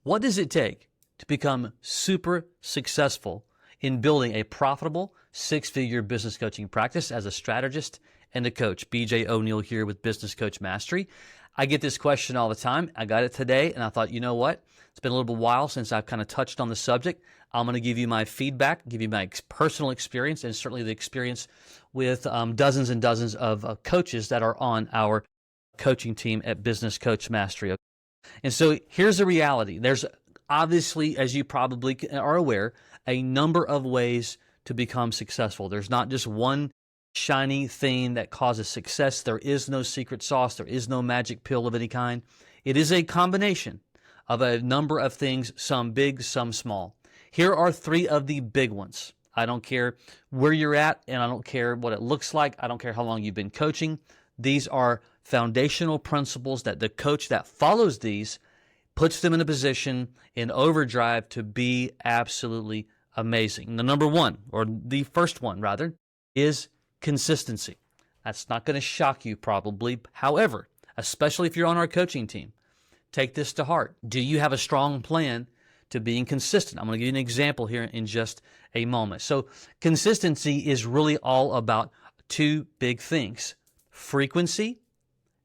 What does it take to become super successful in building a profitable six-figure business coaching practice as a strategist and a coach? BJ O'Neill here with Business Coach Mastery. I get this question all the time. I got it today, and I thought, you know what? It's been a little while since I've kind of touched on the subject. I'm going to give you my feedback, give you my personal experience, and certainly the experience with dozens and dozens of coaches that are on our coaching team at Business Coach Mastery. And so here's the reality. There's obviously, as you probably are aware, a number of ways to become successful. There's not just one shiny thing that causes success. There is no secret sauce. There is no magic pill of any kind. It is a combination of a number of things, some big, some small. Here are three of the big ones. I don't care where you're at, and I don't care what it looks like. I don't care how long you've been coaching. These are foundational principles that the coach that follows these puts them in a position in overdrive to be absolutely amazing. And the number one, or the first one rather, is consistency. That's not going to shock you probably. However, especially if you're on our coaching team, take this to heart. Do you have a strong plan to being consistent? I'm going to give you an example here in just a moment. So consistency is really all about two big things: frequency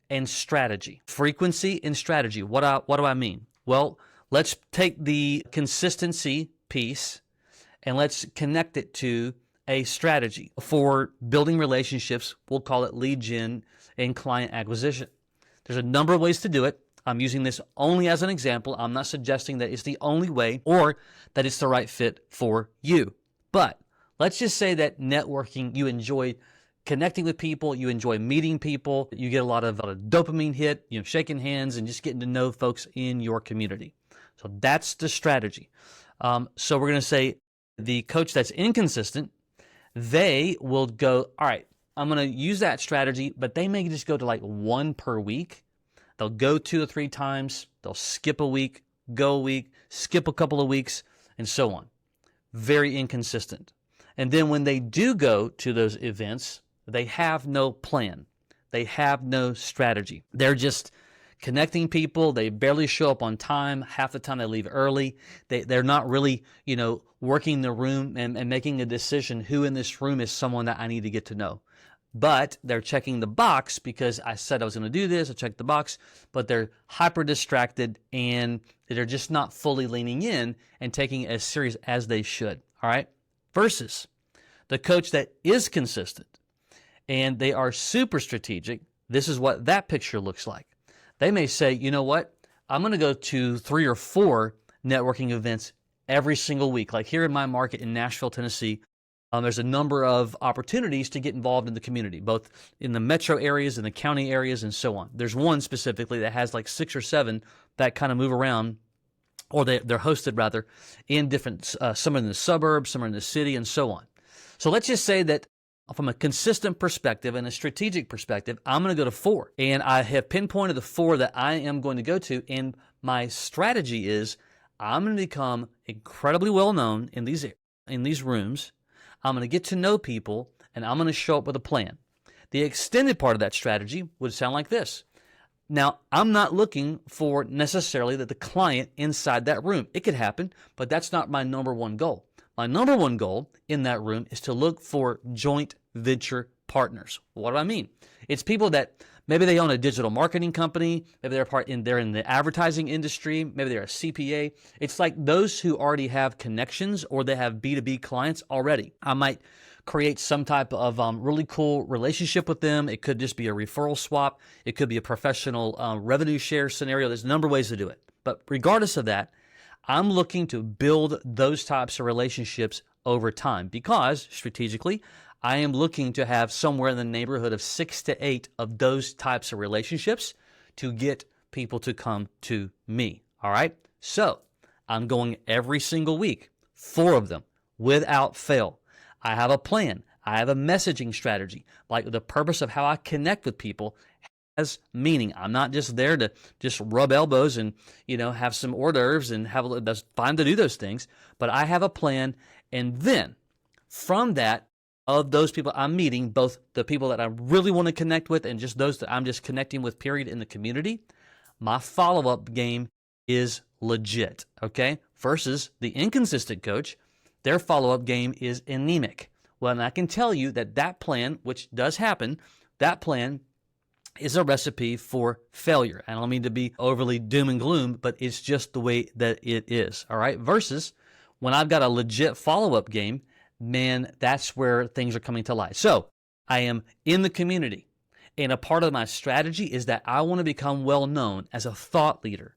and strategy. Frequency and strategy. What do I mean? Well, let's take the consistency piece and let's connect it to a strategy for building relationships. We'll call it lead gen and client acquisition. There's a number of ways to do it. I'm using this only as an example. I'm not suggesting that it's the only way or that it's the right fit for you. But let's just say that networking, you enjoy connecting with people, you enjoy meeting people, you get a lot of dopamine hit, shaking hands and just getting to know folks in your community. So that's the strategy. So we're going to say the coach that's inconsistent, they will go, all right, I'm going to use that strategy, but they may just go to like one per week. They'll go 2 or 3 times. They'll skip a week, go a week, skip a couple of weeks, and so on. Very inconsistent. And then when they do go to those events, they have no plan. They have no strategy. They're just connecting people. They barely show up on time. Half the time they leave early. They're not really, working the room and making a decision who in this room is someone that I need to get to know. But they're checking the box because I said I was going to do this. I checked the box, but they're hyper distracted and they're just not fully leaning in and taking it as serious as they should. All right. Versus the coach that is consistent and they are super strategic. This is what that picture looks like. They may say, you know what? I'm going to go to 3 or 4 networking events every single week. Like here in my market in Nashville, Tennessee, there's a number of opportunities to get involved in the community, both in the metro areas and the county areas and so on. There's one specifically that has like 6 or 7 that kind of move around, or they're hosted rather, in different, some are in the suburbs, some are in the city, and so on. So let's just say that from a consistent perspective and a strategic perspective, I'm going to go to 4. And I have pinpointed the 4 that I am going to go to. And my strategy is I'm going to become incredibly well known in these rooms. I'm going to get to know people, and I'm going to show up with a plan. The extended part of that strategy would sound like this. Now, I'm not looking for necessarily that the client inside that room. It could happen, but that's not my number one goal. My number one goal in that room is to look for joint venture partners. What do I mean? It's people that maybe they own a digital marketing company, maybe they're in the advertising industry, maybe they're a CPA. It's like those who already have connections or they have B2B clients already. I might create some type of really cool relationship with them. It could just be a referral swap. It could be a professional revenue share scenario. There's a number of ways to do it. But regardless of that, I'm looking to build those types of relationships over time because strategically, I am looking to have somewhere in the neighborhood of 6 to 8 of those types of relationships to get people to come to me. All right. So I'm going every single week, 4 of them without fail. I have a plan. I have a messaging strategy. Like the purpose of how I connect with people has meaning. I'm not just there to just rub elbows and, have some hors d'oeuvres and that's fine to do those things, but I have a plan. And then from that, of those people I'm meeting, both the people that I really want to connect with and just those that I'm just connecting with, period, in the community, my follow-up game is legit, okay? Versus the inconsistent coach, their follow-up game is anemic. Well, and I can tell you that that plan, which does happen, that plan is a recipe for failure. And I don't mean to be overly doom and gloom, but it's just the way that it is, all right? Versus when I've got a legit follow-up game, man, that's where things are coming to light. So I am in the community, and a part of my strategy is that I want to become well known as a thought leader.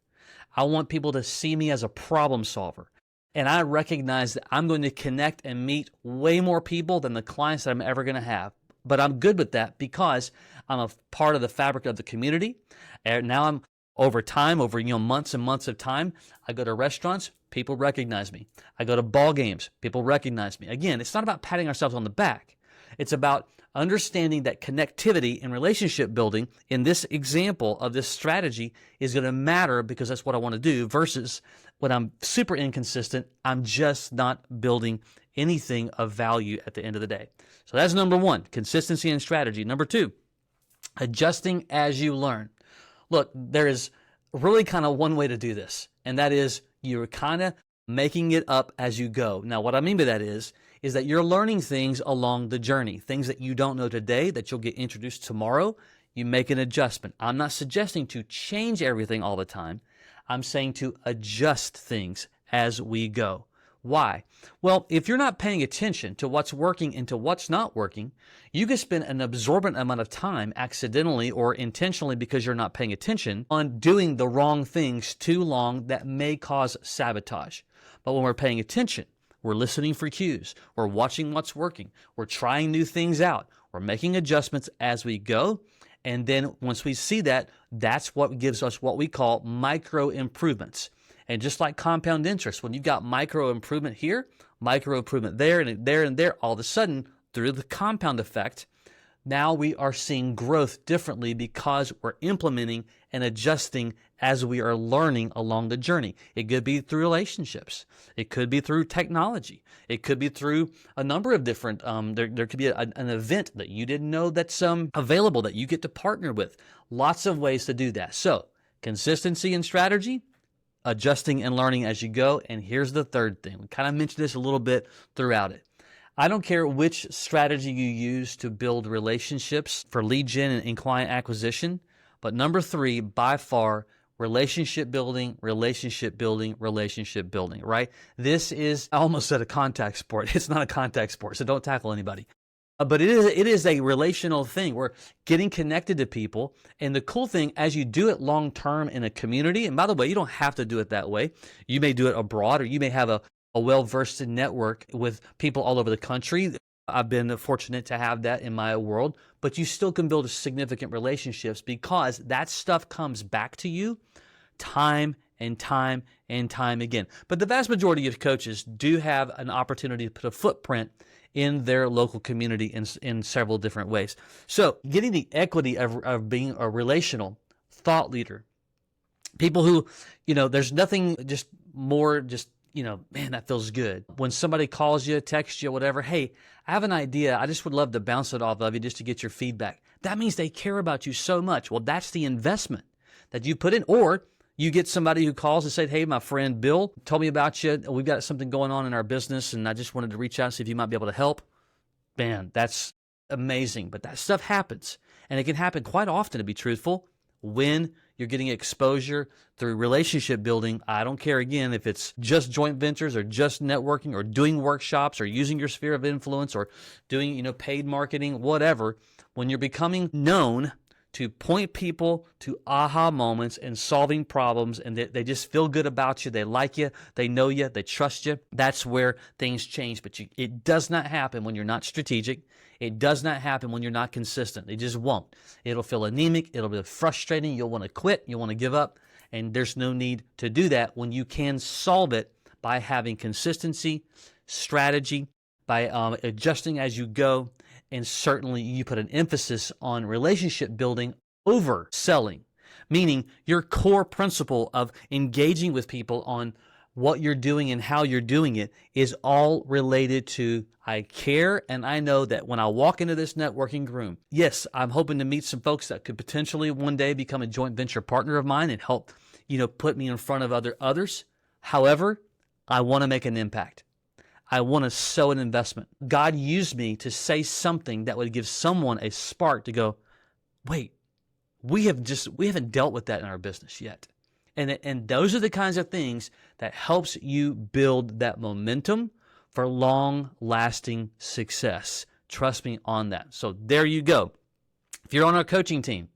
I want people to see me as a problem solver. And I recognize that I'm going to connect and meet way more people than the clients that I'm ever going to have. But I'm good with that because I'm a part of the fabric of the community. And now I'm over time, over months and months of time, I go to restaurants, people recognize me. I go to ball games, people recognize me. Again, it's not about patting ourselves on the back. It's about understanding that connectivity and relationship building in this example of this strategy is going to matter because that's what I want to do, versus when I'm super inconsistent, I'm just not building anything of value at the end of the day. So that's number one, consistency and strategy. Number two, adjusting as you learn. Look, there is really kind of one way to do this, and that is you're kind of making it up as you go. Now, what I mean by that is that you're learning things along the journey, things that you don't know today that you'll get introduced tomorrow. You make an adjustment. I'm not suggesting to change everything all the time. I'm saying to adjust things as we go. Why? Well, if you're not paying attention to what's working and to what's not working, you can spend an absorbent amount of time accidentally or intentionally because you're not paying attention on doing the wrong things too long that may cause sabotage. But when we're paying attention, we're listening for cues, we're watching what's working, we're trying new things out, we're making adjustments as we go. And then once we see that, that's what gives us what we call micro improvements. And just like compound interest, when you've got micro improvement here, micro improvement there, and there, and there, all of a sudden, through the compound effect, now we are seeing growth differently because we're implementing and adjusting as we are learning along the journey. It could be through relationships. It could be through technology. It could be through a number of different, there could be an event that you didn't know that's available that you get to partner with. Lots of ways to do that. So consistency and strategy, adjusting and learning as you go. And here's the third thing. We kind of mentioned this a little bit throughout it. I don't care which strategy you use to build relationships for lead gen and client acquisition, but number three, by far, relationship building, relationship building, relationship building, right? This is, I almost said a contact sport. It's not a contact sport, so don't tackle anybody. But it is a relational thing. We're getting connected to people. And the cool thing, as you do it long term in a community, and by the way, you don't have to do it that way. You may do it abroad, or you may have a well-versed network with people all over the country. I've been fortunate to have that in my world, but you still can build significant relationships because that stuff comes back to you time and time and time again. But the vast majority of coaches do have an opportunity to put a footprint in their local community in several different ways. So getting the equity of being a relational thought leader, people who, there's nothing just more man, that feels good. When somebody calls you, texts you, whatever, hey, I have an idea. I just would love to bounce it off of you just to get your feedback. That means they care about you so much. Well, that's the investment that you put in. Or you get somebody who calls and says, hey, my friend Bill told me about you. We've got something going on in our business, and I just wanted to reach out and see if you might be able to help. Man, that's amazing. But that stuff happens. And it can happen quite often, to be truthful, when you're getting exposure through relationship building. I don't care, again, if it's just joint ventures or just networking or doing workshops or using your sphere of influence or doing, paid marketing, whatever. When you're becoming known to point people to aha moments and solving problems, and they just feel good about you, they like you, they know you, they trust you, that's where things change. But it does not happen when you're not strategic. It does not happen when you're not consistent. It just won't. It'll feel anemic. It'll be frustrating. You'll want to quit. You'll want to give up. And there's no need to do that when you can solve it by having consistency, strategy, by adjusting as you go. And certainly you put an emphasis on relationship building over selling, meaning your core principle of engaging with people on what you're doing and how you're doing it is all related to, I care, and I know that when I walk into this networking room, yes, I'm hoping to meet some folks that could potentially one day become a joint venture partner of mine and help, put me in front of others. However, I want to make an impact. I want to sow an investment. God used me to say something that would give someone a spark to go, wait, we haven't dealt with that in our business yet. And those are the kinds of things that helps you build that momentum for long-lasting success. Trust me on that. So there you go. If you're on our coaching team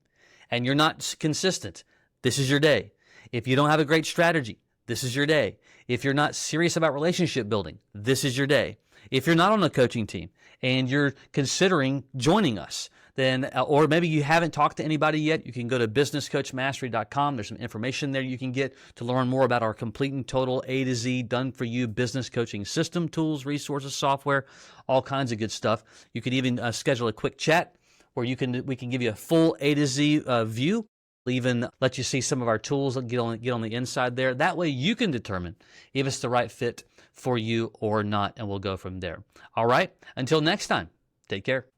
and you're not consistent, this is your day. If you don't have a great strategy, this is your day. If you're not serious about relationship building, this is your day. If you're not on a coaching team and you're considering joining us, then, or maybe you haven't talked to anybody yet, you can go to businesscoachmastery.com. There's some information there you can get to learn more about our complete and total A to Z done for you business coaching system, tools, resources, software, all kinds of good stuff. You can even schedule a quick chat where we can give you a full A to Z view. We'll even let you see some of our tools and get on the inside there. That way you can determine if it's the right fit for you or not, and we'll go from there. All right, until next time, take care.